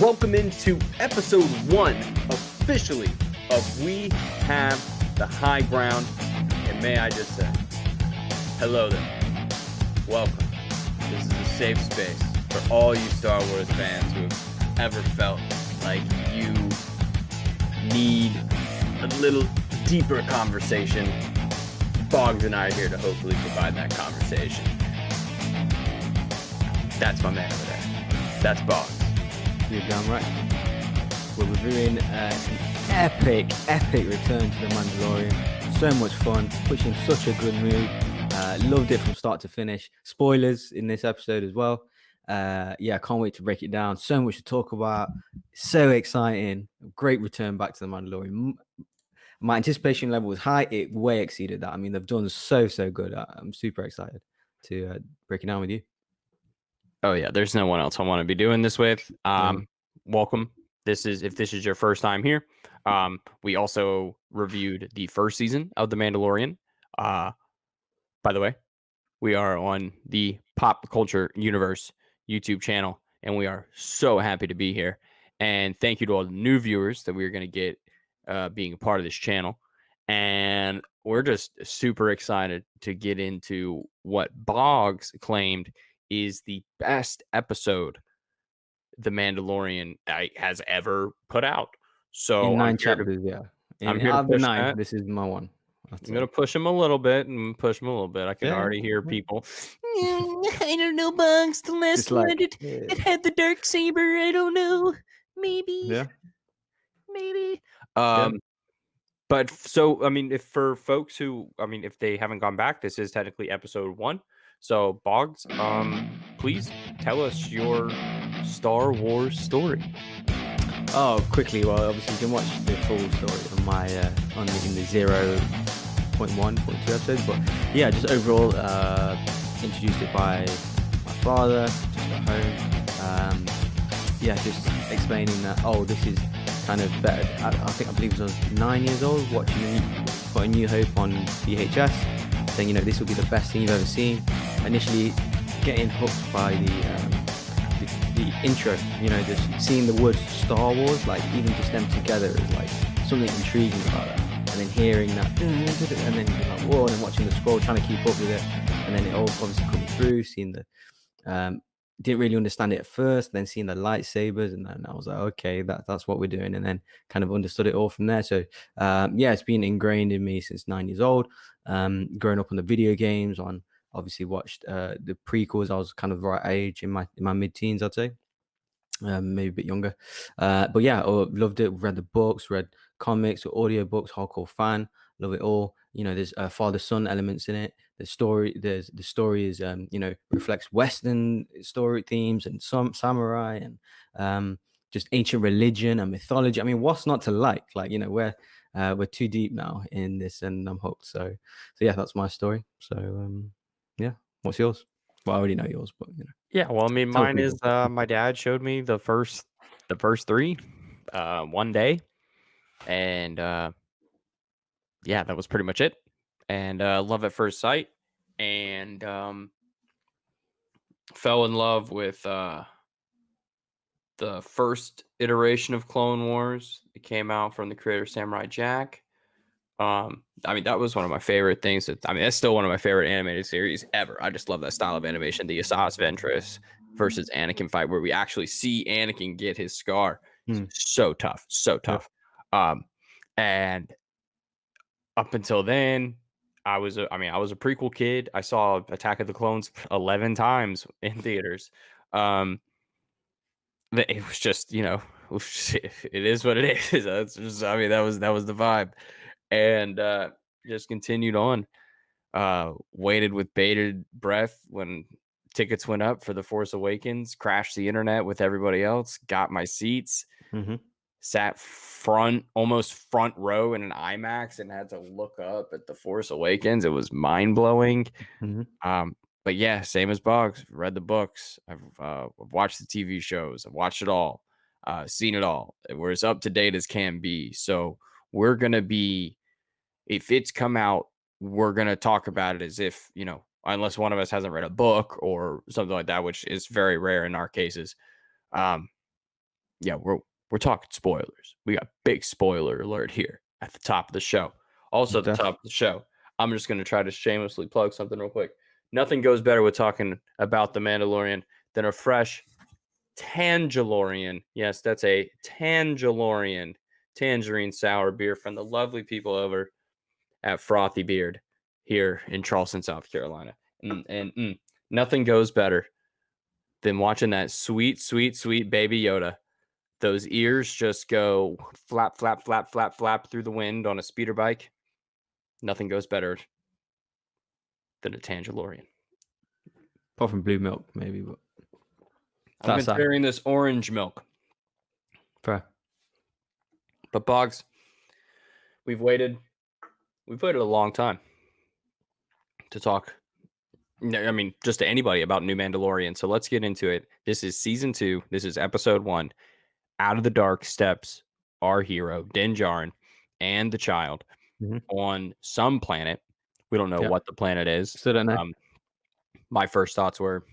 Welcome into episode 1, officially, of We Have the High Ground. And may I just say, hello there. Welcome. This is a safe space for all you Star Wars fans who have ever felt like you need a little deeper conversation. Bogz and I are here to hopefully provide that conversation. That's my man over there. That's Bogz. You're damn right. We're reviewing an epic return to the Mandalorian. So much fun, pushing such a good mood. Loved it from start to finish. Spoilers in this episode as well. Yeah, can't wait to break it down. So much to talk about. So exciting. Great return back to the Mandalorian. My anticipation level was high. It way exceeded that. I mean, they've done so good. I'm super excited to break it down with you. Oh yeah, there's no one else I want to be doing this with. Welcome. If this is your first time here, we also reviewed the first season of The Mandalorian. By the way, we are on the Pop Culture Universe YouTube channel, and we are so happy to be here. And thank you to all the new viewers that we're going to get being a part of this channel. And we're just super excited to get into what Bogz claimed is the best episode The Mandalorian has ever put out. So in 9 chapters, yeah. I'm here to out of the push 9, that. this is my one. I'm going to push him a little bit. I can already hear people. I don't know, Bogz. The last one, it had the dark saber. I don't know. Maybe. Yeah. Maybe. But so, I mean, if for folks who, if they haven't gone back, this is technically episode 1. So, Bogz, please tell us your Star Wars story. Oh, quickly. Well, obviously you can watch the full story on my in the 0.1, 0.2 episodes. But yeah, just overall, introduced it by my father just at home. Yeah, just explaining that. Oh, this is kind of better. I believe I was 9 years old watching A New Hope on VHS, saying, this will be the best thing you've ever seen. Initially getting hooked by the intro, just seeing the words Star Wars, like even just them together is like something intriguing about that. And then hearing that, and then you're like, whoa, and then watching the scroll, trying to keep up with it, and then it all obviously coming through, seeing the didn't really understand it at first, then seeing the lightsabers, and then I was like, okay, that's what we're doing, and then kind of understood it all from there. So yeah, it's been ingrained in me since 9 years old. Growing up on the video games, obviously watched the prequels. I was kind of the right age in my mid-teens, I'd say, maybe a bit younger. But yeah, loved it. Read the books, read comics or audio books. Hardcore fan, love it all. There's father-son elements in it. The story is reflects Western story themes and some samurai and just ancient religion and mythology. I mean, what's not to like? Like, we're too deep now in this, and I'm hooked. So yeah, that's my story. So yeah, what's yours? Well, I already know yours, but Yeah, well, I mean, mine is my dad showed me the first 3 one day, and yeah, that was pretty much it. And love at first sight, and fell in love with the first iteration of Clone Wars. It came out from the creator Samurai Jack. That was one of my favorite things. That's still one of my favorite animated series ever. I just love that style of animation. The Asajj Ventress versus Anakin fight, where we actually see Anakin get his scar. So tough. And up until then, I was a prequel kid. I saw Attack of the Clones 11 times in theaters. It was just, it is what it is. That's just, that was the vibe. And just continued on. Waited with bated breath when tickets went up for The Force Awakens, crashed the internet with everybody else, got my seats, sat almost front row in an IMAX and had to look up at The Force Awakens. It was mind-blowing. But yeah, same as Bogz. Read the books. I've watched the TV shows. I've watched it all. Seen it all. We're as up to date as can be. So we're going to be, if it's come out, we're going to talk about it as if, unless one of us hasn't read a book or something like that, which is very rare in our cases. Um, yeah, we're talking spoilers. We got big spoiler alert here at the top of the show. Also, at the top of the show, I'm just going to try to shamelessly plug something real quick. Nothing goes better with talking about the Mandalorian than a fresh Tangalorian. Yes, that's a Tangalorian tangerine sour beer from the lovely people over at Frothy Beard here in Charleston, South Carolina. Nothing goes better than watching that sweet, sweet, sweet baby Yoda. Those ears just go flap, flap, flap, flap, flap through the wind on a speeder bike. Nothing goes better than a Tangalorian. Apart from blue milk, maybe, but I'm that's that. considering this orange milk. Fair. But Bogz, we've waited a long time to talk. I mean, just to anybody about New Mandalorian. So let's get into it. This is season 2. This is episode 1. Out of the dark steps our hero, Din Djarin, and the child on some planet. We don't know what the planet is. Still don't know. My first thoughts were,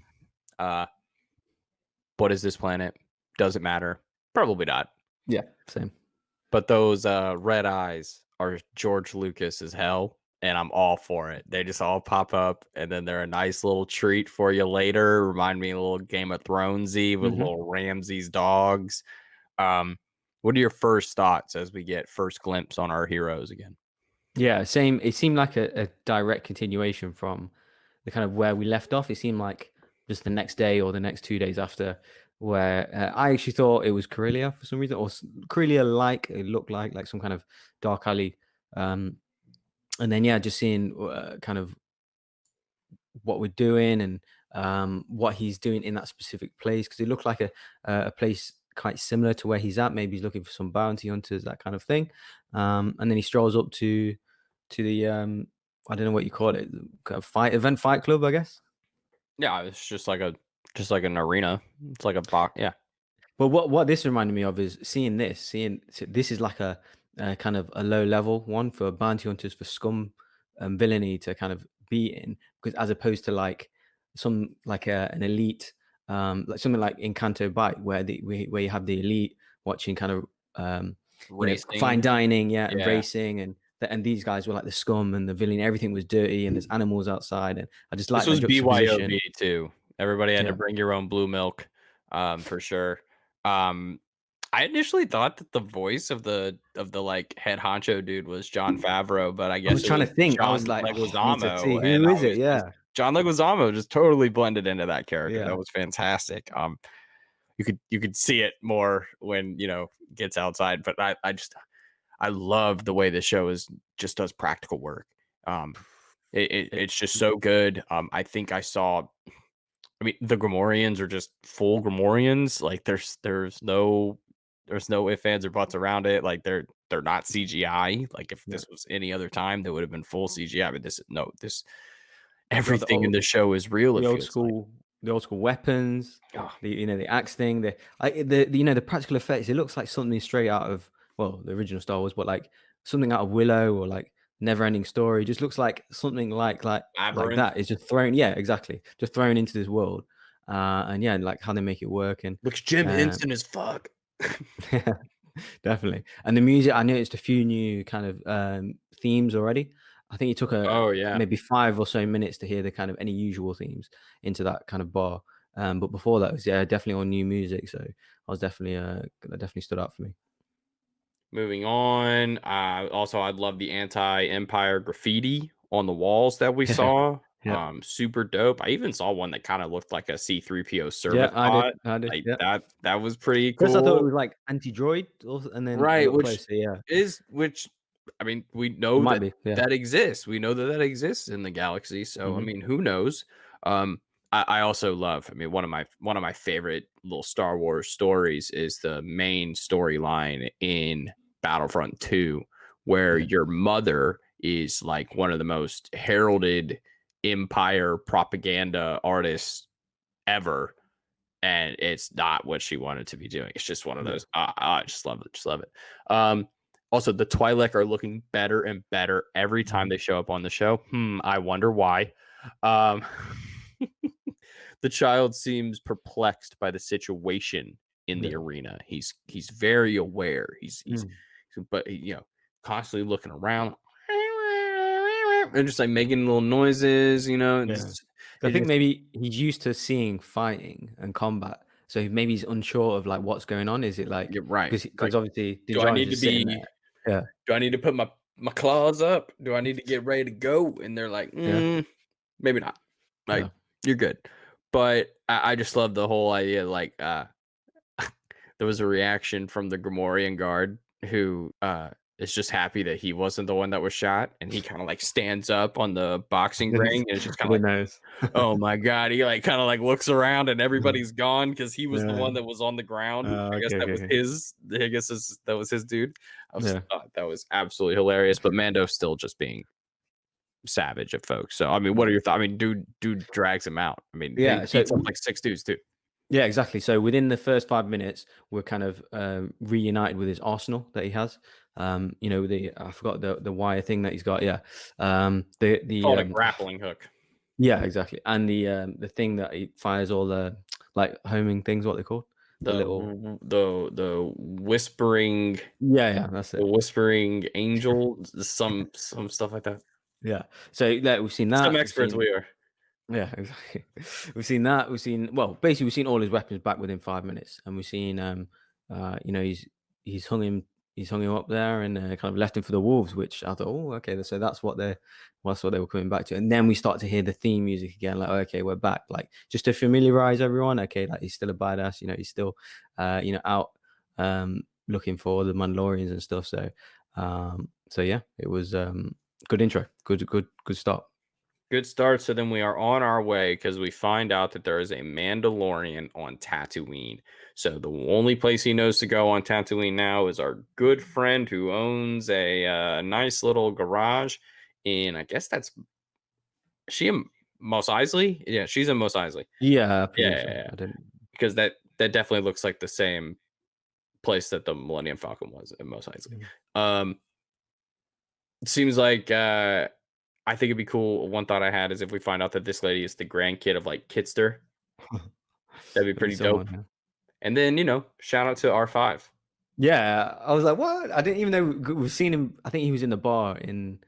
what is this planet? Does it matter? Probably not. Yeah, same. But those red eyes are George Lucas as hell, and I'm all for it. They just all pop up, and then they're a nice little treat for you later. Remind me of a little Game of Thronesy with little Ramsay's dogs. What are your first thoughts as we get first glimpse on our heroes again? Yeah, same. It seemed like a direct continuation from the kind of where we left off. It seemed like just the next day or the next 2 days after, where I actually thought it was Corellia for some reason, or Corellia-like. It looked like some kind of dark alley. And then just seeing kind of what we're doing and what he's doing in that specific place, because it looked like a place quite similar to where he's at. Maybe he's looking for some bounty hunters, that kind of thing. And then he strolls up to the I don't know what you call it, kind of fight club, I guess. Yeah, it's just like an arena. It's like a box. Yeah. But what this reminded me of is seeing this is like a kind of a low level one for bounty hunters, for scum and villainy to kind of be in, because as opposed to like some like an elite, like something like in Canto Bight, where where you have the elite watching kind of fine dining, racing, and these guys were like the scum and the villain. Everything was dirty and there's animals outside, and I just like this was juxtaposition. BYOB too. Everybody had to bring your own blue milk, for sure. I initially thought that the voice of the like head honcho dude was Jon Favreau, but I guess I was trying to think. I was like, Leguizamo, who is it? Yeah, John Leguizamo just totally blended into that character. Yeah. That was fantastic. You could see it more when gets outside, but I love the way the show just does practical work. It's just so good. I think I saw. I mean, the Grammorians are just full Grammorians. Like there's no ifs, ands, or buts around it. Like they're not CGI. Like if this was any other time, they would have been full CGI. But this everything in the show is real. The old school weapons, the axe thing, the practical effects. It looks like something straight out of the original Star Wars, but like something out of Willow or like Never-Ending Story. Just looks like something like that is just thrown. Yeah, exactly. Just thrown into this world, and like how they make it work. And looks Jim Henson as fuck. Yeah, definitely. And the music, I noticed a few new kind of themes already. I think it took maybe 5 or so minutes to hear the kind of any usual themes into that kind of bar. But before that was definitely all new music. So I was definitely that definitely stood out for me. Moving on. Also, I love the anti-Empire graffiti on the walls that we saw. Super dope. I even saw one that kind of looked like a C-3PO service bot. I did. Like, that was pretty cool. First, I thought it was like anti-droid, and then which I mean, we know that exists. We know that exists in the galaxy. So I mean, who knows? I also love. I mean, one of my favorite little Star Wars stories is the main storyline in Battlefront 2, where your mother is like one of the most heralded Empire propaganda artists ever, and it's not what she wanted to be doing. It's just one of those. I just love it. Just love it. Also, the Twi'lek are looking better and better every time they show up on the show. I wonder why. Um, the child seems perplexed by the situation in the Yeah. arena. He's very aware. Mm. But constantly looking around and just like making little noises. Yeah. I It think just maybe he's used to seeing fighting and combat, so maybe he's unsure of, like, what's going on. Is it like you're right. because Like, obviously do I Dinjarin's need to just sitting be? there. Yeah. Do I need to put my claws up? Do I need to get ready to go? And they're like, Yeah. maybe not. Like, Yeah. you're good. But I just love the whole idea. Like, there was a reaction from the Gamorrean guard who is just happy that he wasn't the one that was shot, and he kind of like stands up on the boxing Then ring it's and it's just kind with of the like, nose. oh my god. He like kind of like looks around and Mhm. everybody's gone because he was the Yeah. one that was on the ground. I guess Okay, that okay, was okay. his. I guess that was his dude. I was Yeah. thought that was absolutely hilarious. But Mando still just being savage at folks. So I mean, what are Yeah. your thoughts? I mean, dude drags him out. I mean, he Yeah, so beats up like 6 dudes too. yeah, exactly. So within the first 5 minutes, we're kind of reunited with his arsenal that he has. The I forgot the wire thing that he's got. Yeah, the Called a grappling hook. yeah, exactly, and the thing that he fires all the like homing things. What they called the little The whispering yeah, that's the it. whispering angel, some stuff like that. Yeah. So yeah, we've seen Some that. We've experts seen we are. yeah, exactly. We've seen that. We've seen well, basically, we've seen all his weapons back within 5 minutes, and we've seen he's he's hung him up there and kind of left him for the wolves, which I thought, oh, okay, so that's what they were coming back to, and then we start to hear the theme music again, like okay, we're back, like just to familiarize everyone, okay, like he's still a badass, he's still out looking for the Mandalorians and stuff, so yeah, it was good intro, good start. Good start. So then we are on our way because we find out that there is a Mandalorian on Tatooine. So the only place he knows to go on Tatooine now is our good friend who owns a nice little garage in, I guess that's she in Mos Eisley. Yeah, she's in Mos Eisley. Yeah, I Yeah, presume yeah, so. yeah. I don't. Because that definitely looks like the same place that the Millennium Falcon was in Mos Eisley. Yeah. Um, seems like I think it'd be cool. One thought I had is if we find out that this lady is the grandkid of like Kitster, that'd be That'd be pretty someone. dope. Yeah. And then shout out to R5. Yeah, I was like, what? I didn't even know we've seen him. I think he was in the bar in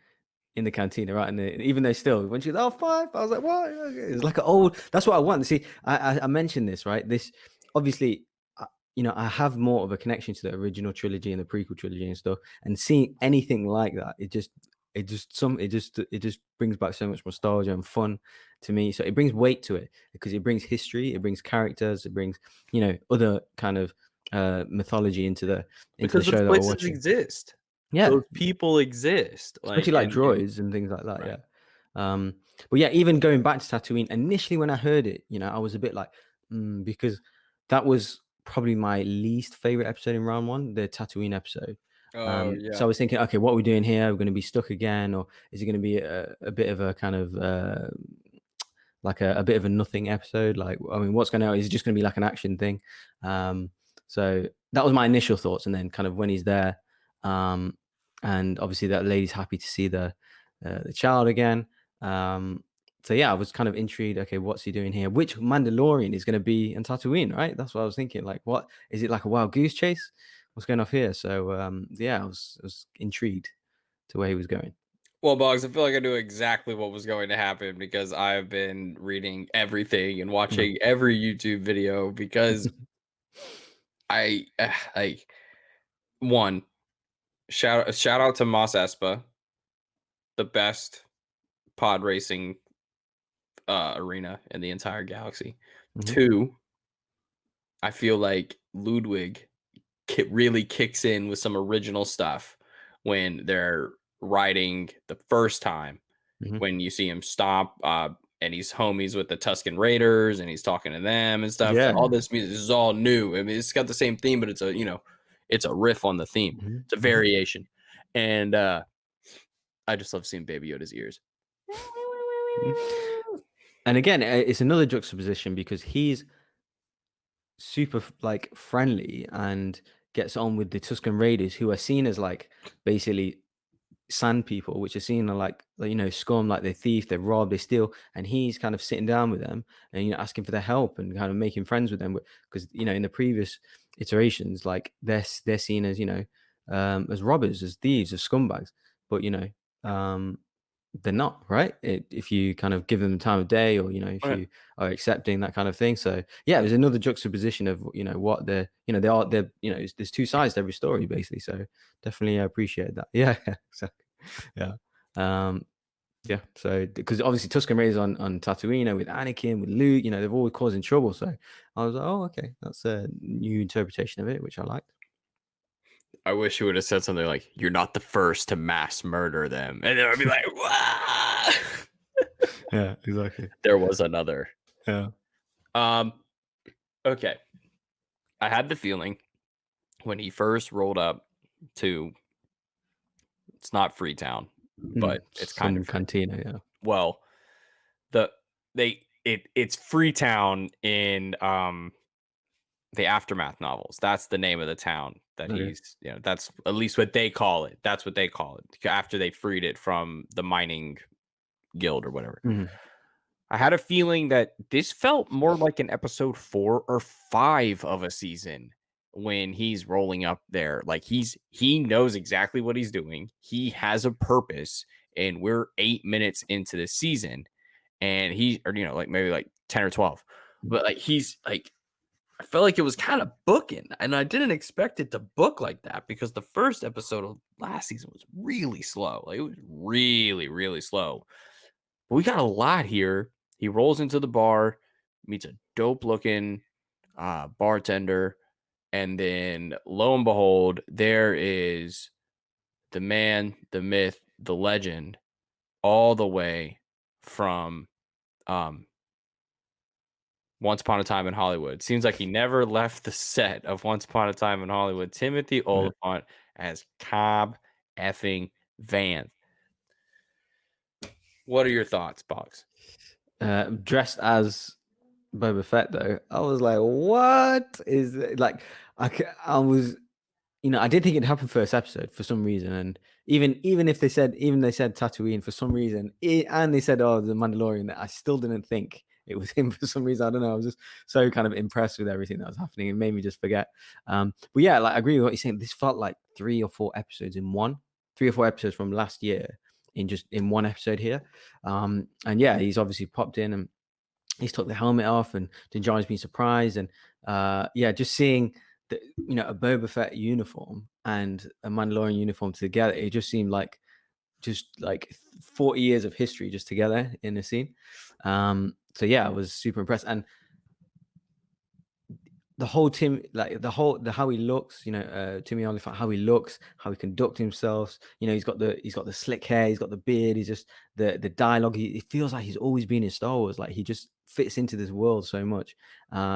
the cantina, right? And even though still, when she was, oh, five, I was like, what? It's like an old, that's what I want. See, I mentioned this, right? This, obviously, I have more of a connection to the original trilogy and the prequel trilogy and stuff. And seeing anything like that, it just brings back so much nostalgia and fun to me. So it brings weight to it because it brings history, it brings characters, it brings, other kind of mythology into the Because those show that we're places watching. exist. Yeah, Those people exist. Like especially like and droids and things like that, right. yeah. But yeah, even going back to Tatooine, initially when I heard it, I was a bit like, because that was probably my least favorite episode in round one, the Tatooine episode. Oh So yeah. I was thinking, okay, what are we doing here? We're going to be stuck again, or is it going to be a bit of a kind of like a bit of a nothing episode? Like, I mean, what's going to, is it just going to be like an action thing? So that was my initial thoughts, and then kind of when he's there, um, and obviously that lady's happy to see the child again. So yeah, I was kind of intrigued. Okay, what's he doing here? Which Mandalorian is going to be in Tatooine? Right, that's what I was thinking. Like, what is it, like a wild goose chase? What's going off here? So yeah, I was intrigued to where he was going. Well, Boggs, I feel like I knew exactly what was going to happen because I've been reading everything and Mm. watching every YouTube video because like one shout out to Moss Espa, the best pod racing arena in the entire galaxy. Mhm. Two, I feel like Ludwig really kicks in with some original stuff when they're riding the first time. Mhm. When you see him stop, and he's homies with the Tusken Raiders, and he's talking to them and stuff. All Yeah. this music, this is all new. I mean, it's got the same theme, but it's a riff on the theme. Mhm. It's a Mhm. variation, and I just love seeing Baby Yoda's ears. Mhm. And again, it's another juxtaposition because he's super like friendly and gets on with the Tuscan Raiders, who are seen as like basically sand people, which are seen are like, scum, like they thief, they rob, they steal, and he's kind of sitting down with them and asking for their help and kind of making friends with them, because in the previous iterations, like they're seen as robbers, as thieves, as scumbags, but they're not, right? If you kind of give them the time of day, or if Okay. you are accepting that kind of thing. So yeah, there's another juxtaposition of what they're they're there's two sides to every story basically. So definitely I appreciate that. Yeah. Exactly. Yeah. um yeah, so because obviously Tusken Raiders on Tatooine with Anakin, with Luke, they're always causing trouble. So I was like, oh, okay, that's a new interpretation of it, which I liked. I wish you would have said something like, "You're not the first to mass murder them," and then I'd be like, "Wah!" Yeah, exactly. There was another. Yeah. Um, okay. I had the feeling when he first rolled up to, it's not Freetown, but it's kind of Some Free. cantina, yeah. Well, the it's Freetown in the Aftermath novels. That's the name of the town that Okay. he's, that's at least what they call it. That's what they call it after they freed it from the mining guild or whatever. Mhm. I had a feeling that this felt more like an episode 4 or 5 of a season when he's rolling up there. Like he knows exactly what he's doing. He has a purpose, and we're 8 minutes into the season, and or like maybe like 10 or 12. But like he's like, I felt like it was kind of booking, and I didn't expect it to book like that because the first episode of last season was really slow. Like it was really, really slow. But we got a lot here. He rolls into the bar, meets a dope looking bartender, and then lo and behold, there is the man, the myth, the legend, all the way from um, Once Upon a Time in Hollywood. Seems like he never left the set of Once Upon a Time in Hollywood. Timothy Yeah. Oliphant as Cobb effing Van. What are your thoughts, Boggs? Dressed as Boba Fett, though, I was like, what is it? Like, I was, I did think it happened first episode for some reason, and even if they said Tatooine for some reason, and they said, oh, the Mandalorian, I still didn't think it was him for some reason. I don't know. I was just so kind of impressed with everything that was happening. It made me just forget. But yeah, like I agree with what you're saying. This felt like 3 or 4 episodes in one, 3 or 4 episodes from last year in one episode here. And yeah, he's obviously popped in and he's took the helmet off, and Dinjarin's been surprised, and yeah, just seeing a Boba Fett uniform and a Mandalorian uniform together, it just seemed like 40 years of history just together in a scene. So yeah, I was super impressed, and the whole team, like the how he looks, Timmy Oliphant, how he looks, how he conducts himself. He's got the slick hair, he's got the beard, he's just the dialogue. It feels like he's always been in Star Wars. Like he just fits into this world so much.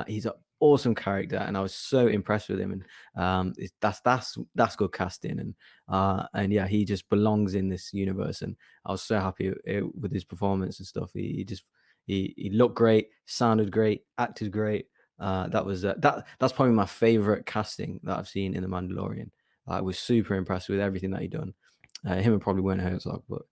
He's an awesome character, and I was so impressed with him. And that's good casting, and yeah, he just belongs in this universe. And I was so happy with his performance and stuff. He looked great, sounded great, acted great. That's probably my favorite casting that I've seen in The Mandalorian. I was super impressed with everything that he done. Him and probably Werner Herzog, but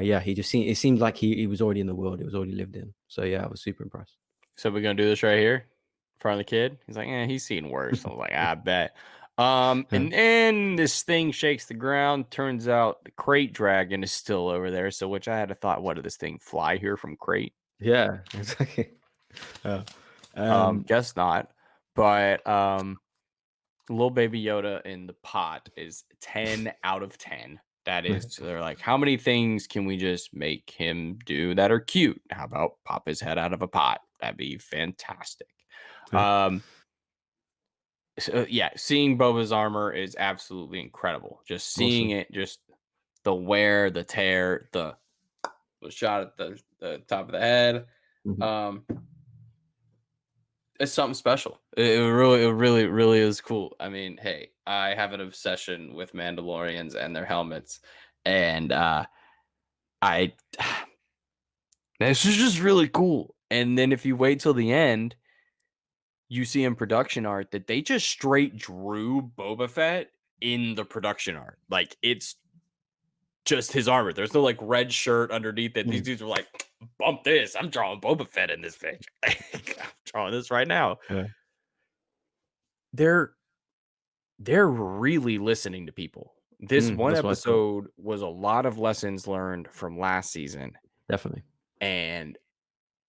yeah, it seemed like he was already in the world. It was already lived in. So yeah, I was super impressed. So we're gonna do this right here in front of the kid. He's like, he's seen worse. I was like, I bet. And then this thing shakes the ground. Turns out the crate dragon is still over there. So which I had a thought, what did this thing fly here from crate? Yeah, exactly. Yeah. Guess not. But little baby Yoda in the pot is 10 out of 10. That is, so they're like, how many things can we just make him do that are cute? How about pop his head out of a pot? That'd be fantastic. Yeah. So yeah, seeing Boba's armor is absolutely incredible. Just seeing Awesome. it, just the wear, the tear, the shot at the top of the head. Mhm. Um, it's something special. It really is cool. I mean, hey, I have an obsession with Mandalorians and their helmets, and I this is just really cool. And then if you wait till the end, you see in production art that they just straight drew Boba Fett in the production art. Like it's just his armor. There's no like red shirt underneath it. These Mm. dudes were like, bump this. I'm drawing Boba Fett in this bitch. I'm drawing this right now. Yeah. They're they're really listening to people. This one That's what I thought. episode was a lot of lessons learned from last season, Definitely. and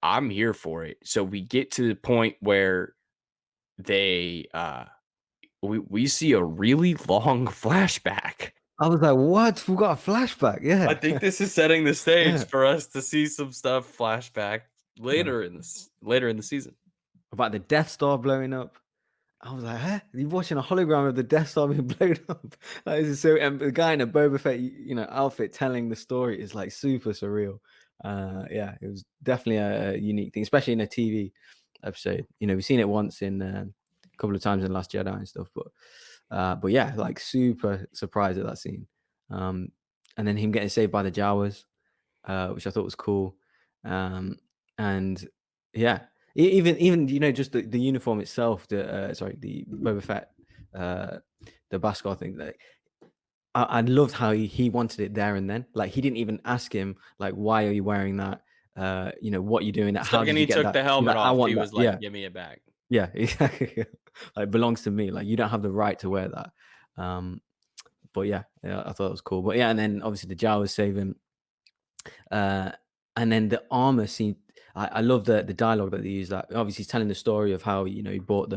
I'm here for it. So we get to the point where they we see a really long flashback. I was like, "What? We got a flashback." I Yeah. think this is setting the Yeah. stage for us to see some stuff flashback Yeah. later in the season. About the Death Star blowing up. I was like, "Huh? You're watching a hologram of the Death Star being blown up?" Like, this is so and the guy in a Boba Fett, outfit telling the story is, like, super surreal. Yeah, it was definitely a unique thing, especially in a TV episode. We've seen it once in, a couple of times in Last Jedi and stuff, but yeah, like, super surprised at that scene. Um, and then him getting saved by the Jawas, which I thought was cool. Um, and yeah, even just the uniform itself, the Boba Fett, uh, the Beskar thing. Like, I loved how he wanted it there and then. Like he didn't even ask him like, why are you wearing that? What you doing? The How did second you he get took that? the He's helmet like, I off, he want that. was Yeah, like, "Give me it back." yeah, exactly. Like, it belongs to me. Like, you don't have the right to wear that. Um, but yeah, I thought it was cool. But yeah, and then obviously the Jawas save him. Uh, and then the armor scene, I love the dialogue that they use. That obviously he's telling the story of how he bought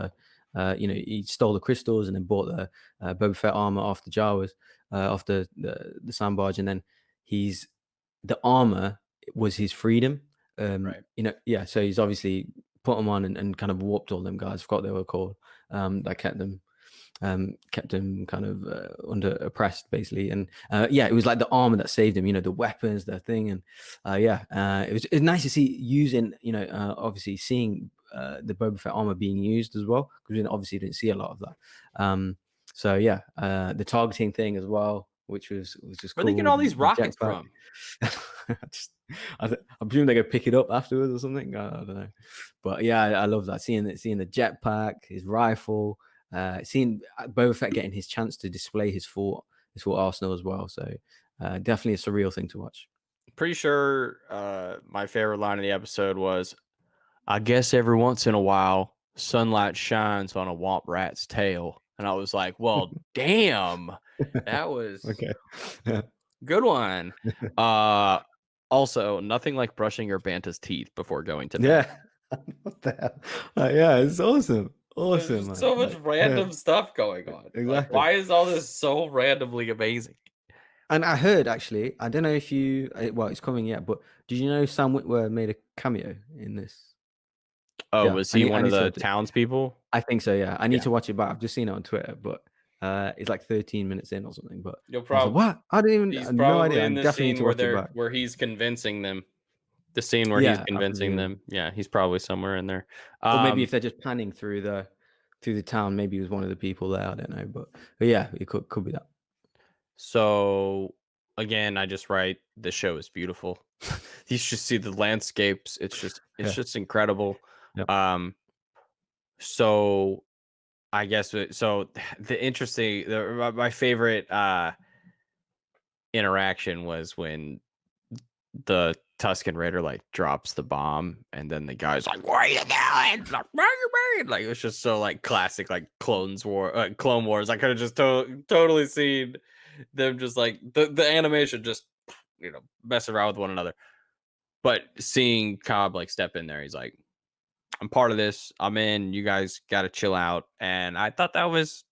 he stole the crystals and then bought the Boba Fett armor off the Jawas, off the sand barge, and then he's the armor was his freedom. Right. Yeah. So he's obviously put them on and kind of warped all them guys. Forgot they were called. That kept him kind of under oppressed basically, and yeah, it was like the armor that saved him, the weapons, the thing, and it was nice to see using, obviously seeing the Boba Fett armor being used as well, because we obviously didn't see a lot of that. So yeah, the targeting thing as well, which was just Where they cool get with all these the rockets jetpack. from? I presume they're gonna pick it up afterwards or something. I don't know, but yeah, I love that, seeing the jetpack, his rifle, seeing Boba Fett getting his chance to display his full arsenal as well. So definitely a surreal thing to watch. Pretty sure my favorite line of the episode was, "I guess every once in a while, sunlight shines on a womp rat's tail." And I was like, well, damn, that was Okay. Yeah. good one. Also, nothing like brushing your Banta's teeth before going to bed. Yeah. What the hell? Yeah, it's awesome. There's Awesome, just man. so much Like, yeah, random stuff going on. Like, exactly. why is all this so randomly amazing? And I heard, actually, I don't know if well, it's coming yet, but did you know Sam Witwer made a cameo in this? Oh, Yeah, was he I one need of to the watch it. townspeople? I think so, yeah. I need Yeah. to watch it back. I've just seen it on Twitter, but it's like 13 minutes in or something. But You'll I was like, probably what? I He's had no idea. probably I in the definitely need scene to watch it back. where he's convincing them. The scene where he's Yeah, I convincing presume. them. Yeah, he's probably somewhere in there. Or maybe if they're just panning through the town, maybe he was one of the people there. I don't know, but yeah, it could be that. So again, I just write the show is beautiful. You should see the landscapes. It's Yeah, just incredible. yep. Um, so I guess so the interesting my favorite interaction was when the Tusken Raider like drops the bomb, and then the guy's like, "What are you doing?" Like, "What are you doing?" Like, it was just so like classic, like Clone Wars. I could have just totally seen them just like the animation just messing around with one another. But seeing Cobb like step in there, he's like, "I'm part of this. I'm in. You guys got to chill out." And I thought that was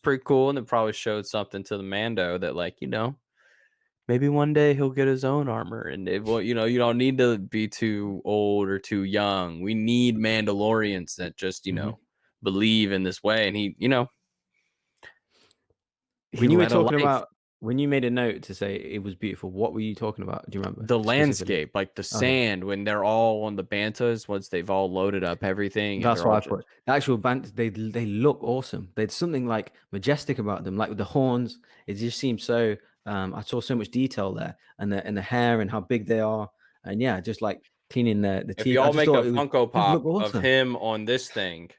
pretty cool, and it probably showed something to the Mando that maybe one day he'll get his own armor, and it will, you don't need to be too old or too young. We need Mandalorians that just, Hmm. believe in this way. And he When you were led a talking life. about, when you made a note to say it was beautiful, what were you talking about? Do you remember The specifically? landscape, like the Okay. sand, when they're all on the Bantas, once they've all loaded up everything and That's they're what all I just put. The actual band, they look awesome. There's something like majestic about them, like with the horns. It just seems so. I saw so much detail there, and the hair and how big they are, and yeah, just like cleaning the if teeth. I y'all just make thought a Funko it would look Pop of awesome. him on this thing,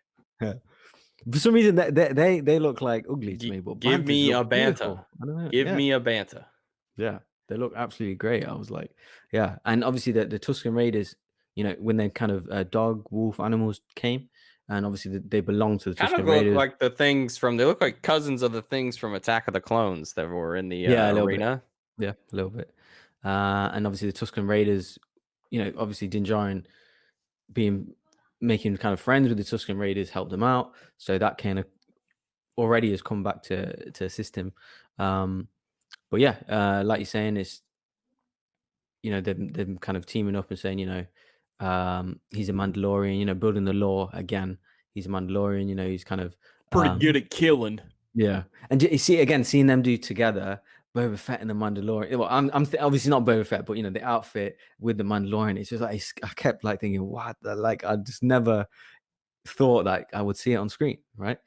Yeah. For some reason, they look like ugly to me, but give bantas me a look Banta. beautiful. I don't know. Give Yeah, me a Banta. yeah. They look absolutely great. I was like, yeah. And obviously the Tusken Raiders, you know, when they kind of dog, wolf animals came, and obviously they belong to the Kind of Tusken look Raiders. like the things from. They look like cousins of the things from Attack of the Clones that were in the Yeah, a little bit. arena. Yeah, a little bit. And obviously the Tusken Raiders, you know, obviously Din Djarin being making kind of friends with the Tusken Raiders helped them out. So that kind of already has come back to assist him. But yeah, like you're saying, it's, you know, them kind of teaming up and saying, you know, he's a Mandalorian, you know, building the lore again. He's a Mandalorian, you know, he's kind of Pretty good at killing. yeah. And you see again, seeing them do together, Boba Fett and the Mandalorian. Well, obviously not Boba Fett, but you know, the outfit with the Mandalorian. It's just like I kept like thinking, what? Like I just never thought that I would see it on screen, right?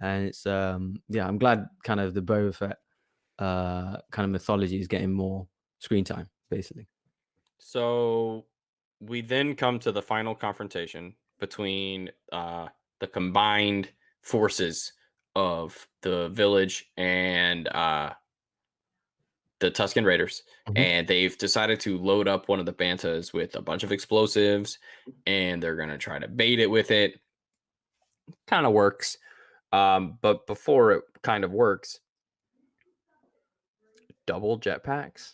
And it's yeah, I'm glad kind of the Boba Fett kind of mythology is getting more screen time, basically. So we then come to the final confrontation between the combined forces of the village and the Tusken Raiders. Mhm. And they've decided to load up one of the Bantas with a bunch of explosives, and they're going to try to bait it with it. Kind of works. But before it kind of works, double jetpacks.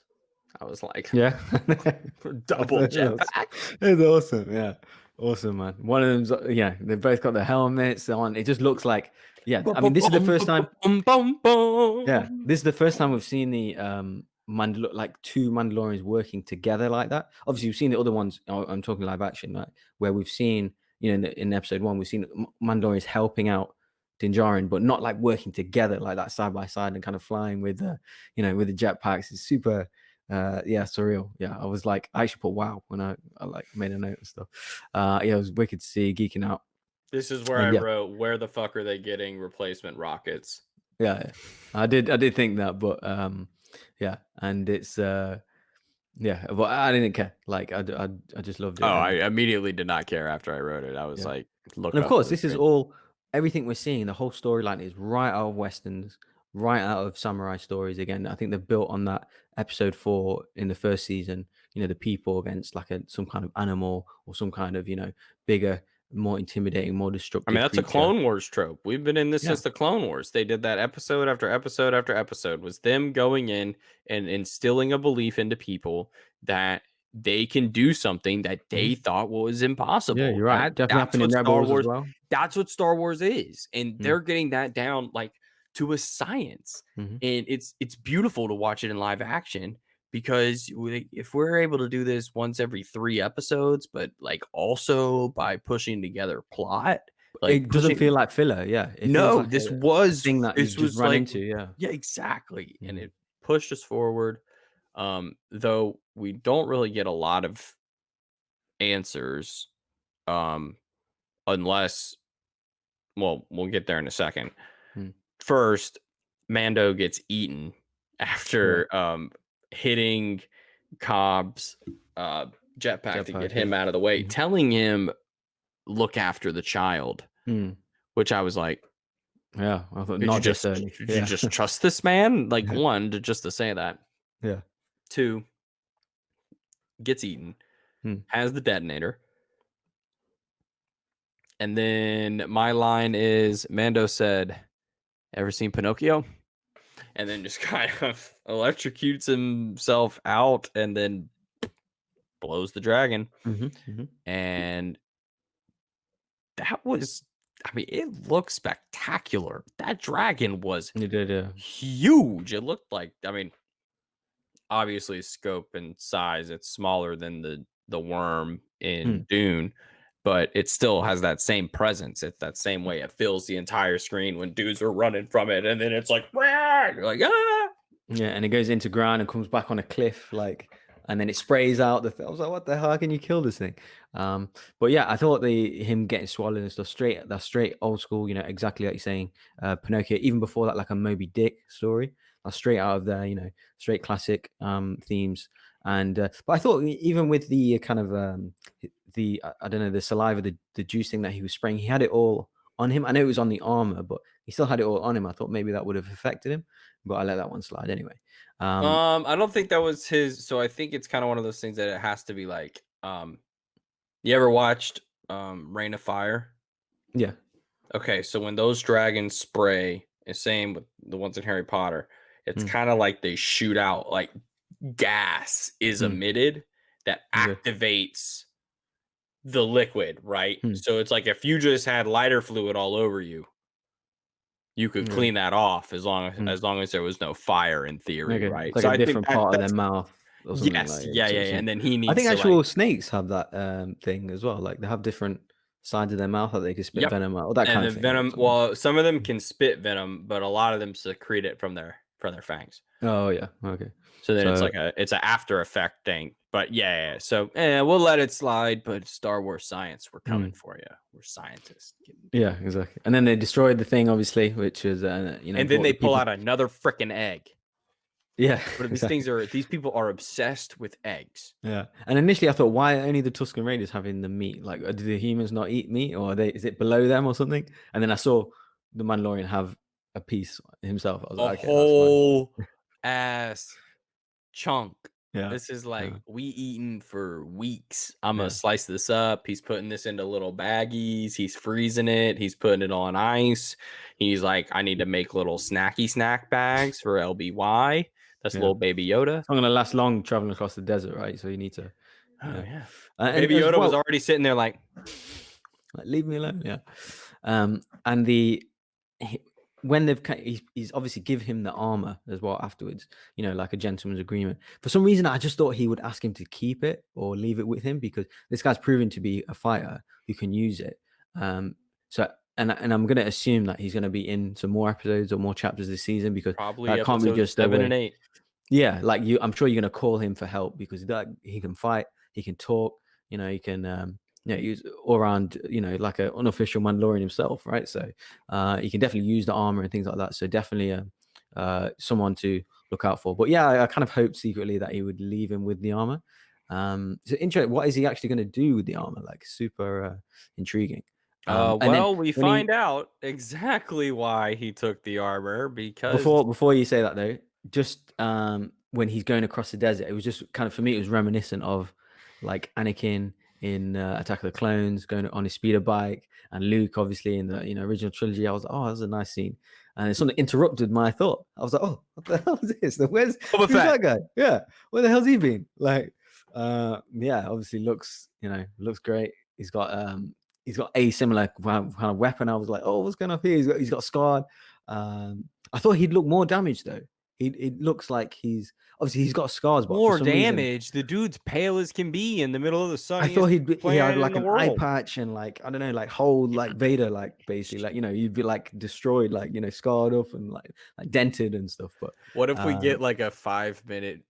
I was like, Yeah. double That's awesome. jetpacks? It's awesome. Yeah. Awesome, man. One of them's yeah, they both got the helmets on. It just looks like yeah. I mean, this is the first time. Yeah, this is the first time we've seen the like two Mandalorians working together like that. Obviously, we've seen the other ones. I'm talking live action, right? Where we've seen, you know, in episode 1, we've seen Mandalorians helping out Din Djarin, but not like working together like that side by side and kind of flying with the, you know, with the jetpacks. It's super, yeah, surreal. Yeah, I was like, I actually put wow when I like made a note and stuff. Yeah, it was wicked to see, geeking out. This is where I And yeah, wrote, where the fuck are they getting replacement rockets? yeah, I did think that, but yeah, and it's yeah, but I didn't care. Like I just loved Oh, it, I and immediately did not care after I wrote it. I was yeah, like, look and of up to course, the this is screen. all everything we're seeing. The whole storyline is right out of westerns, right out of samurai stories. Again, I think they've built on that episode 4 in the first season. You know, the people against like some kind of animal or some kind of, you know, bigger, more intimidating, more I mean, destructive that's a creature. Clone Wars trope. We've been in this Yeah. since the Clone Wars. They did that episode after episode after episode, was them going in and instilling a belief into people that they can do something that they Mhm. thought was Yeah, impossible. you're right. Definitely That's happened in what Star Rebels as Wars well. that's what Star Wars is. And Mm. they're getting that down like to a science. Mhm. And it's beautiful to watch it in live action because if we're able to do this once every 3 episodes, but like also by pushing together plot, like It doesn't pushing feel like filler, yeah. It feels no, like a thing that you've this just was run like into, yeah. yeah, exactly, and Mhm. it pushed us forward, though we don't really get a lot of answers, um, unless well, we'll get there in a second. Mm. First, Mando gets eaten Yeah. after, hitting Cobb's, jetpack to get Jetpack, yeah. him out of the way, Mhm. telling him, "Look after the child," Mm. which I was like, Yeah, I thought not just early. Did you Yeah. just trust this man? Like, Yeah. 1, to say that. Yeah. 2, gets eaten, Mm. has the detonator. And then my line is Mando said, "Ever seen Pinocchio?" And then just kind of electrocutes himself out and then blows the dragon. Mhm, mhm. And that was, I mean, it looked spectacular. That dragon was You did, yeah. huge. It looked like, I mean, obviously scope and size, it's smaller than the worm in Mm. Dune, but it still has that same presence. It's that same way it fills the entire screen when dudes are running from it, and then it's like, "Rah!" You're like, ah. Yeah, and it goes into ground and comes back on a cliff, like, and then it sprays out the. I was like, "What the hell? How can you kill this thing?" But yeah, I thought him getting swallowed and stuff that's straight old school. You know, exactly like you're saying, Pinocchio. Even before that, like a Moby Dick story, that's straight out of there. You know, straight classic themes. And but I thought even with the kind of the I don't know, the saliva, the juice thing that he was spraying, he had it all on him. I know it was on the armor, but he still had it all on him. I thought maybe that would have affected him, but I let that one slide anyway. I don't think that was his. So I think it's kind of one of those things that it has to be like, you ever watched Rain of Fire? Yeah. Okay, so when those dragons spray, and same with the ones in Harry Potter, it's Mm. kind of like they shoot out, like gas is emitted that Okay. activates the liquid, right? So it's like if you just had lighter fluid all over you, you could Yeah. clean that off as long as there was no fire in theory, Okay. right? It's like So a I think different part of their that's mouth or something yes, like yeah, it. yeah, yeah. And then he I needs think to actual like snakes have that thing as well. Like they have different sides of their mouth that they can spit yep. venom out, or that And kind the of thing. Or venom, something. well, some of them can spit venom, but a lot of them secrete it from their fangs. Oh yeah. Okay. So then it's So like it's a after effect thing. But yeah. So we'll let it slide. But Star Wars science, we're coming for you. We're scientists. yeah, exactly. And then they destroyed the thing, obviously, which is And then brought they the pull people. out another freaking egg. Yeah, But exactly. these people are obsessed with eggs. Yeah. And initially, I thought, why are only the Tusken Raiders having the meat? Like, do the humans not eat meat, or is it below them or something? And then I saw the Mandalorian have a piece himself. I was A like, okay, that's fine. whole ass chunk. Yeah. This is like Yeah. we eating for weeks. I'm gonna Yeah. slice this up. He's putting this into little baggies. He's freezing it. He's putting it on ice. He's like, I need to make little snacky snack bags for LBY. That's Yeah. little baby Yoda. It's not going to last long traveling across the desert, right? So you need to. Oh yeah. And Baby as Yoda was well, already sitting there like leave me alone. Yeah. And when he's obviously give him the armor as well afterwards, like a gentleman's agreement. For some reason, I just thought he would ask him to keep it or leave it with him because this guy's proven to be a fighter who can use it. So and I'm going to assume that he's going to be in some more episodes or more chapters this season because probably that can't be episodes just a 7 and way. 8. Yeah, like I'm sure you're going to call him for help because he can fight, he can talk, he can use all around, like an unofficial Mandalorian himself, right? So he can definitely use the armor and things like that. So definitely someone to look out for. But yeah, I kind of hoped secretly that he would leave him with the armor. So interesting. What is he actually going to do with the armor? Like super intriguing. And then Well, we when find out exactly why he took the armor because before you say that though, just when he's going across the desert, it was just kind of, for me, it was reminiscent of like Anakin in Attack of the Clones going on his speeder bike, and Luke obviously in the original trilogy. I was like, oh, that was a nice scene, and it sort of interrupted my thought. I was like, oh, what the hell is this? Boba Who's Fett. that guy? Yeah, where the hell's he been? Like, yeah, obviously looks great. He's got a similar kind of weapon. I was like, oh, what's going on here? He's got scarred. I thought he'd look more damaged though. It looks like he's got scars, but for More some reason, damage. The dude's pale as can be in the middle of the I thought sunniest he had planet in like the an eye world. patch and like, I don't know, like whole like Vader, like basically like you'd be like destroyed, like scarred up and like dented and stuff. But What if we get like a 5-minute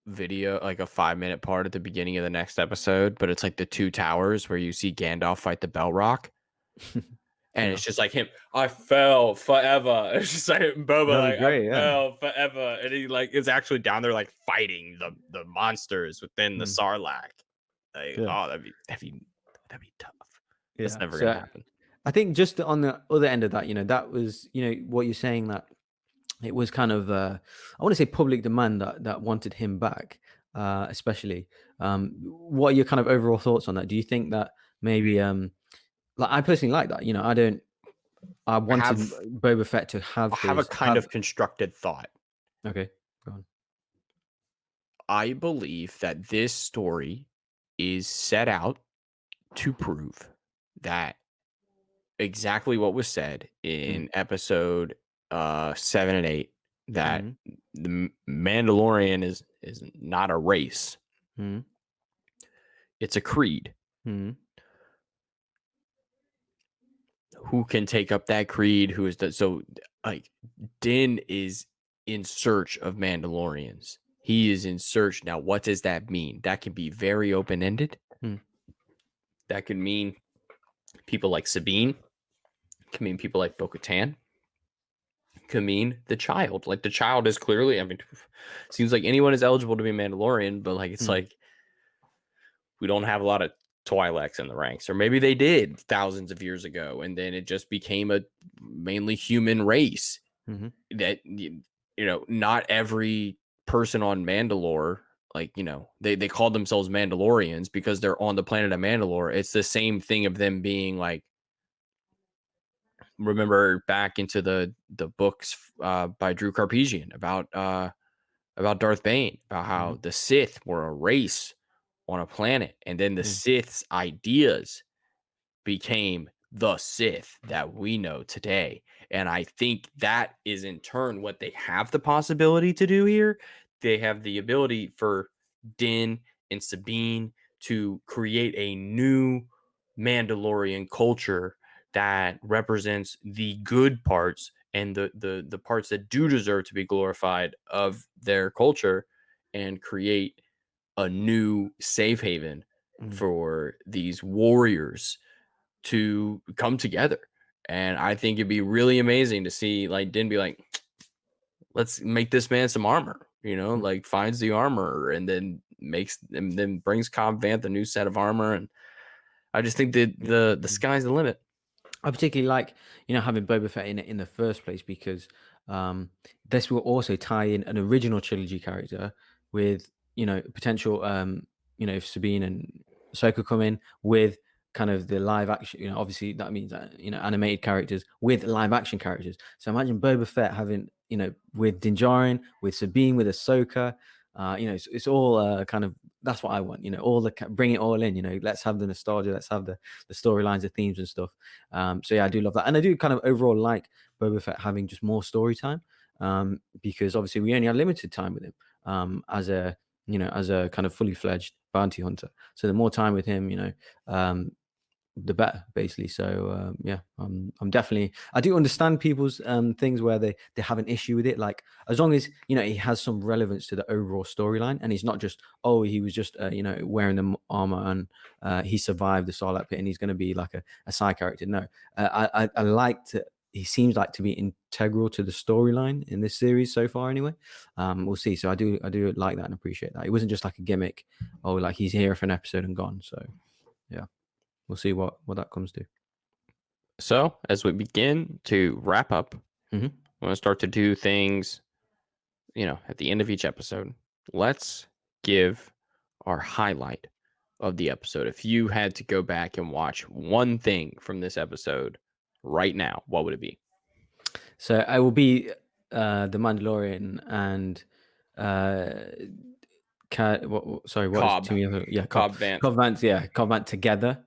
video, like a 5-minute part at the beginning of the next episode, but it's like the two towers where you see Gandalf fight the Balrog? And it's just like him, I fell forever. It's just like Boba, that'd like be great, I yeah. fell forever, and he like is actually down there like fighting the monsters within the Sarlacc. Like, Yeah. oh, that'd be tough. That's Yeah. never So gonna happen. I think just on the other end of that, that was, what you're saying, that it was kind of, I want to say public demand that wanted him back, especially. What are your kind of overall thoughts on that? Do you think that maybe, like, I personally like that, I wanted Boba Fett to have I have a kind of constructed thought. Okay, go on. I believe that this story is set out to prove that exactly what was said in episode 7 and 8, that the Mandalorian is not a race. It's a creed. Who can take up that creed? Who is that? So like Din is in search of Mandalorians. He is in search. Now, what does that mean? That can be very open-ended. That could mean people like Sabine. It can mean people like Bo-Katan. It could mean the child. Like the child is clearly, I mean, seems like anyone is eligible to be Mandalorian, but like it's like we don't have a lot of Twi'leks in the ranks, or maybe they did thousands of years ago, and then it just became a mainly human race. Mm-hmm. That not every person on Mandalore, like they call themselves Mandalorians because they're on the planet of Mandalore. It's the same thing of them being like, remember back into the books by Drew Carpesian about Darth Bane, about Mm-hmm. how the Sith were a race on a planet, and then the Mm-hmm. Sith's ideas became the Sith that we know today. And I think that is in turn what they have the possibility to do here. They have the ability for Din and Sabine to create a new Mandalorian culture that represents the good parts and the parts that do deserve to be glorified of their culture, and create a new safe haven Mm-hmm. for these warriors to come together. And I think it'd be really amazing to see like Din be like, let's make this man some armor, like finds the armor and then brings Cobb Vanth a new set of armor. And I just think that the Mm-hmm. sky's the limit. I particularly like, having Boba Fett in it in the first place because this will also tie in an original trilogy character with, potential, if Sabine and Ahsoka come in with kind of the live action, obviously that means, animated characters with live action characters. So imagine Boba Fett having, with Din Djarin, with Sabine, with Ahsoka. It's all kind of, that's what I want. Bring it all in. Let's have the nostalgia, let's have the storylines, the themes and stuff. So yeah, I do love that, and I do kind of overall like Boba Fett having just more story time, because obviously we only had limited time with him as a kind of fully fledged bounty hunter. So the more time with him, the better, basically. So yeah, I'm definitely, I do understand people's things where they have an issue with it, like as long as he has some relevance to the overall storyline, and he's not just, oh, he was just wearing the armor and he survived the Sarlacc pit and he's going to be like a side character. No, I like to, he seems like to be integral to the storyline in this series so far anyway. We'll see. So I do like that and appreciate that. It wasn't just like a gimmick, oh, like he's here for an episode and gone. So yeah, we'll see what that comes to. So as we begin to wrap up, Mm-hmm. I want to start to do things, at the end of each episode. Let's give our highlight of the episode. If you had to go back and watch one thing from this episode right now, what would it be? So I will be the Mandalorian and sorry, what is Cobb. yeah, Cobb Vanth. Cobb Vanth, yeah, Cobb Vanth together,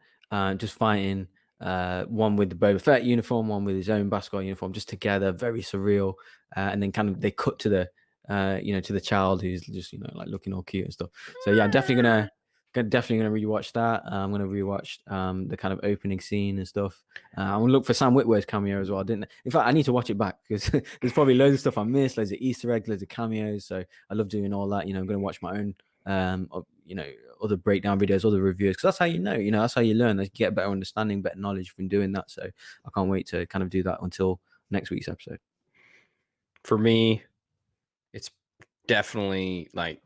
just fighting, one with the Boba Fett uniform, one with his own Beskar uniform, just together, very surreal. And then kind of they cut to the to the child who's just like looking all cute and stuff. So yeah, I'm definitely gonna rewatch that. I'm gonna rewatch the kind of opening scene and stuff. I'm gonna look for Sam Witwer's cameo as well. In fact, I need to watch it back because there's probably loads of stuff I missed, loads of Easter eggs, loads of cameos. So I love doing all that. I'm gonna watch my own other breakdown videos, other reviews, because that's how that's how you learn. You get better understanding, better knowledge from doing that. So I can't wait to kind of do that until next week's episode. For me, it's definitely like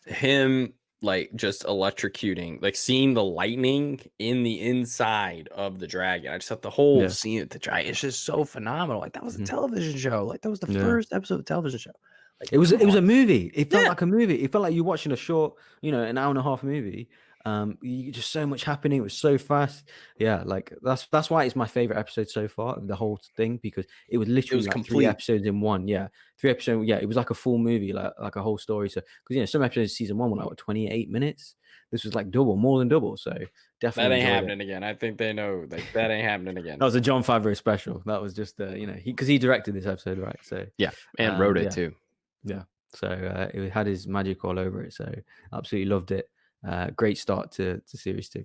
him like just electrocuting, like seeing the lightning in the inside of the dragon. I just thought the whole scene of the dragon is just so phenomenal. Like that was a television show. Like that was the first episode of a television show. Like, it was a movie. It felt like a movie. It felt like you're watching a short, an hour and a half movie. You just so much happening. It was so fast. Yeah, like that's why it's my favorite episode so far of the whole thing, because it was literally like complete. 3 episodes in one. Yeah, 3 episodes. Yeah, it was like a full movie, like a whole story. So because some episodes of season 1 were like 28 minutes. This was like more than double. So definitely that ain't happening again. I think they know like that ain't happening again. That was a Jon Favreau special. That was just because he directed this episode, right? So yeah, and wrote it too. Yeah. So it had his magic all over it. So absolutely loved it. Great start to series 2.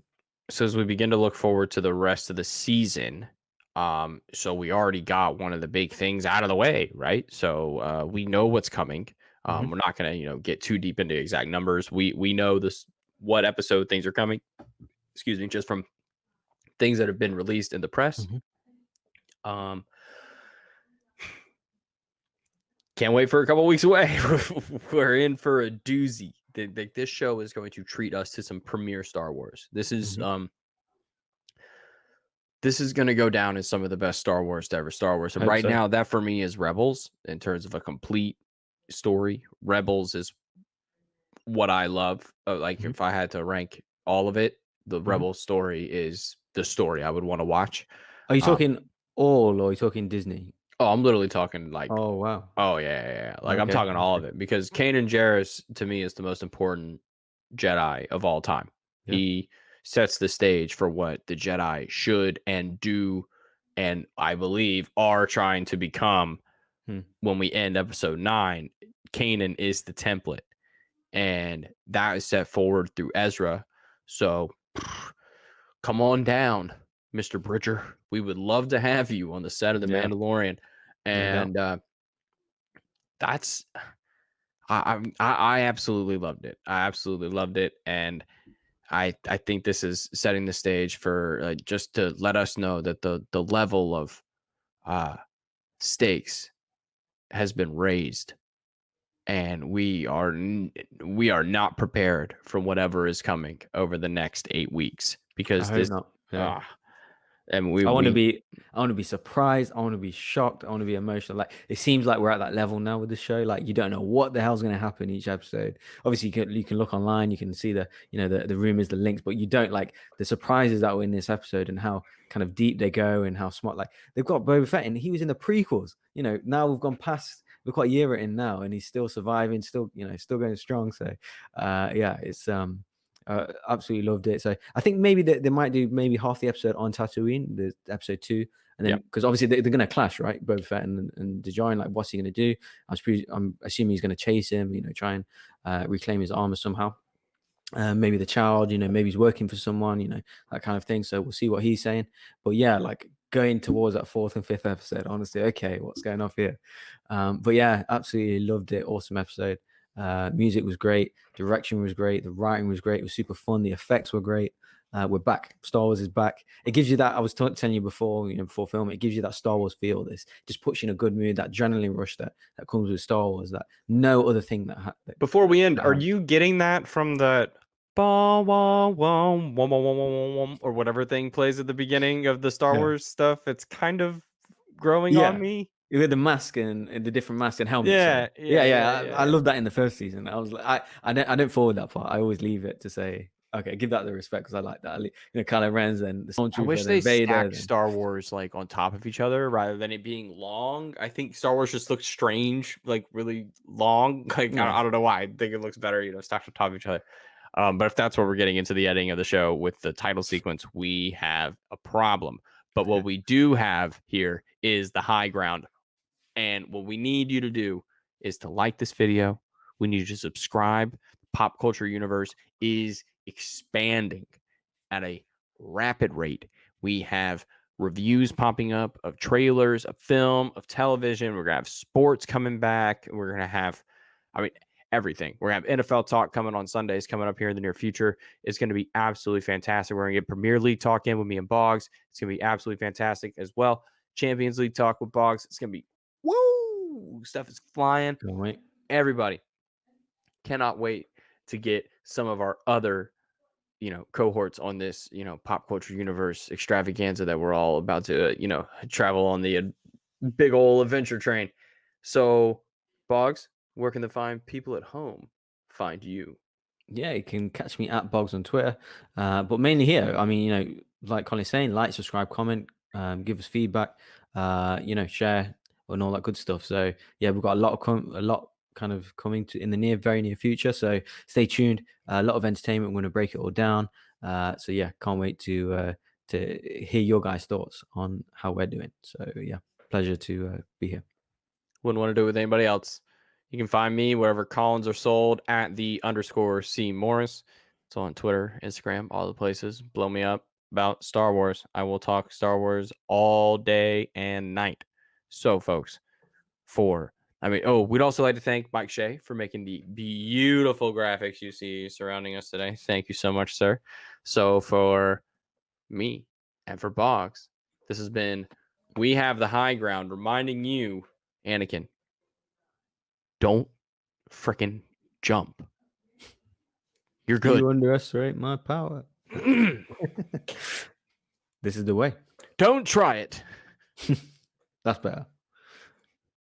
So as we begin to look forward to the rest of the season, so we already got one of the big things out of the way, right? So we know what's coming. We're not gonna get too deep into exact numbers. We know what episode things are coming. Excuse me, just from things that have been released in the press. Can't wait for a couple weeks away. We're in for a doozy this show is going to treat us to some premiere Star Wars. This is going to go down as some of the best Star Wars to ever Star Wars. And Hope right so. now, that for me is Rebels in terms of a complete story. Rebels is what I love. Like Mhm. if I had to rank all of it, the Mhm. Rebels story is the story I would want to watch. Are you Um, talking all, or are you talking Disney? oh, I'm literally talking like, Oh, wow. oh yeah. Like I'm Okay, talking all okay. of it because Kanan Jarrus to me is the most important Jedi of all time. Yeah. He sets the stage for what the Jedi should and do, and I believe are trying to become Hmm. when we end episode 9. Kanan is the template, and that is set forward through Ezra. So come on down, Mr. Bridger. We would love to have you on the set of The Yeah, Mandalorian. no doubt. And that's I absolutely loved it. I absolutely loved it, and I think this is setting the stage for just to let us know that the level of uh, stakes has been raised, and we are not prepared for whatever is coming over the next 8 weeks I because hope this not. Yeah. uh, and we I want to we be I want to be surprised. I want to be shocked. I want to be emotional. Like it seems like we're at that level now with the show. Like you don't know what the hell's going to happen each episode. Obviously, you can look online. You can see the rumors, the links, but you don't like the surprises that were in this episode and how kind of deep they go and how smart. Like they've got Boba Fett and he was in the prequels. Now we've gone past. We've got a year in now, and he's still surviving. Still, still going strong. So, yeah, it's absolutely loved it. So I think maybe they might do maybe half the episode on Tatooine, the episode 2, and then yeah. because obviously they're going to clash, right? Boba Fett and Djarin, like what's he going to do? I'm assuming he's going to chase him, try and reclaim his armor somehow. Maybe the child, maybe he's working for someone, that kind of thing. So we'll see what he's saying. But yeah, like going towards that 4th and 5th episode, honestly, okay, what's going off here? But yeah, absolutely loved it. Awesome episode. Music was great. Direction was great. The writing was great. It was super fun. The effects were great. We're back. Star Wars is back. It gives you that. I was telling you before, before filming, it gives you that Star Wars feel. This just puts you in a good mood. That adrenaline rush that comes with Star Wars. That no other thing Before we end, that are has. you getting that from the or whatever thing plays at the beginning of the Star Yeah. Wars stuff? It's kind of growing on Yeah. me. With the mask and the different mask and helmets. Sorry. Yeah, Yeah, yeah, yeah, yeah. yeah, I yeah. love that in the first season. I was like, I don't forward that part. I always leave it to say, okay, give that the respect because I like that. Kylo Ren's and the I wish Stormtrooper, they then Vader, stacked then Star Wars like on top of each other rather than it being long. I think Star Wars just looks strange, like really long. Like yeah, I don't know why. I think it looks better, stacked on top of each other. But if that's what we're getting into the editing of the show with the title sequence, we have a problem. But what we do have here is the high ground. And what we need you to do is to like this video. We need you to subscribe. The pop culture universe is expanding at a rapid rate. We have reviews popping up of trailers, of film, of television. We're going to have sports coming back. We're going to have, everything. We're going to have NFL talk coming on Sundays coming up here in the near future. It's going to be absolutely fantastic. We're going to get Premier League talk in with me and Bogz. It's going to be absolutely fantastic as well. Champions League talk with Bogz. It's going to be woo! Stuff is flying. can't wait. Everybody cannot wait to get some of our other cohorts on this pop culture universe extravaganza that we're all about to travel on the big old adventure train. So Bogz, where can the fine people at home find you? Yeah, you can catch me at Bogz on Twitter, but mainly here. I mean, like Colin's saying, like, subscribe, comment, give us feedback, share and all that good stuff. So yeah, we've got a lot kind of coming to in the very near future. So stay tuned. A lot of entertainment. We're going to break it all down. So yeah, can't wait to hear your guys' thoughts on how we're doing. So yeah, pleasure to be here. Wouldn't want to do it with anybody else. You can find me wherever Collins are sold at _C Morris. It's on Twitter, Instagram, all the places. Blow me up about Star Wars. I will talk Star Wars all day and night. So, folks, we'd also like to thank Mike Shea for making the beautiful graphics you see surrounding us today. Thank you so much, sir. So, for me and for Bogz, this has been We Have the High Ground, reminding you, Anakin, don't freaking jump. You're good. You underestimate my power. This is the way. Don't try it. That's better.